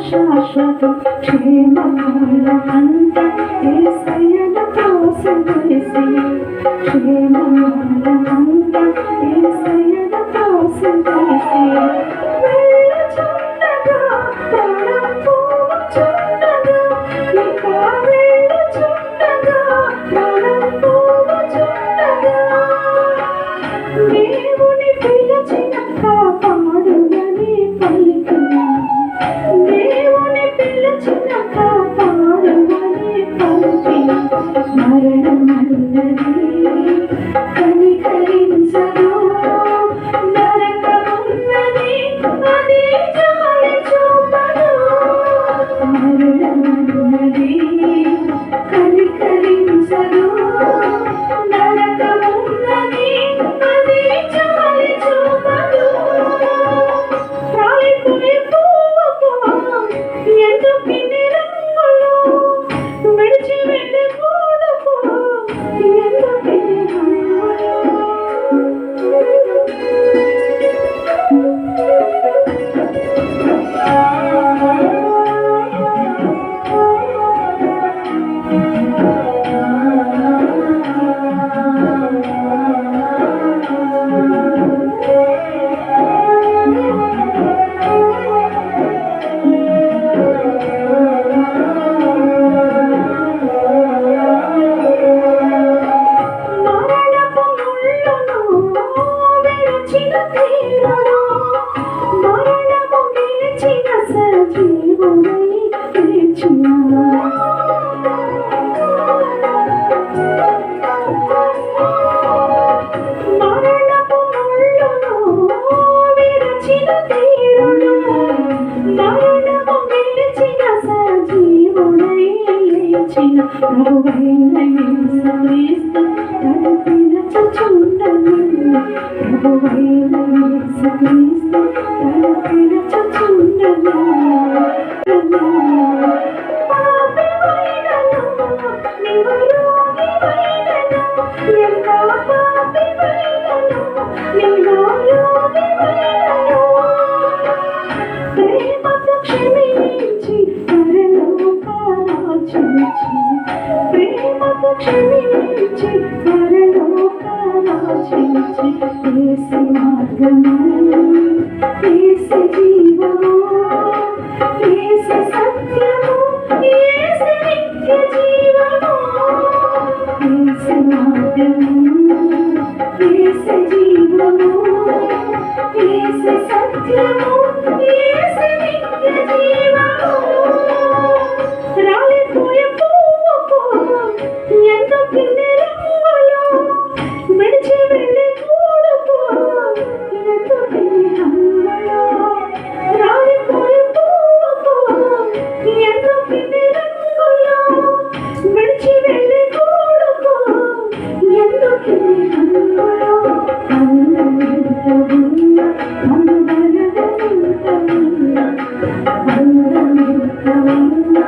శాశ్వతం క్షేమమూలమంత యేసయ్యను త్రోసివేసి క్షేమమూలమంత యేసయ్యను త్రోసివేసి వెళ్ళుచుండగా ప్రాణం పోవుచుండగా ఇక వెళ్ళుచుండగా ప్రాణం పోవుచుండగా దేవుని పిలిచిన కాపాడునని పలికిన దేవుని పిలిచిన కాపాడునని పలికిన మరణమన్నది కనికరించదు నరకమున్నది అది జాలి చూపదు సజీవుడై లేచిన మరణపు ముళ్ళును విరచిన తీరును మరణము గెలిచిన సజీవుడై లేచిన ప్రభువైన యేసుక్రీస్తు తన పిలుచుచుండెను ప్రభువైన యేసుక్రీస్తు తన పిలుచుచుండెను పాపివైనను నీవు యోగివైనను ఎంత పాపివైనను నీవు యోగివైనను ప్రేమతో క్షమించి పరలోక రాజ్యమిచ్చి ప్రేమతో క్షమించి పరలోక రాజ్యమిచ్చి యేసు మార్గము యేసు జీవము యేసు సత్యము యేసు నిత్య జీవము యేసు మార్గము యేసు జీవము యేసు సత్యము యేసు నిత్య జీవము రాలిపోయే పువ్వుకు ఎందుకిన్ని రంగులు విడిచి వెళ్ళే గూడుకు ఎందుకిన్ని రంగులు రాలిపోయే పువ్వుకు ఎందుకిన్ని రంగులు విడిచి వెళ్ళే గూడుకు ఎందుకిన్ని రంగులు అందమెత్తవున్న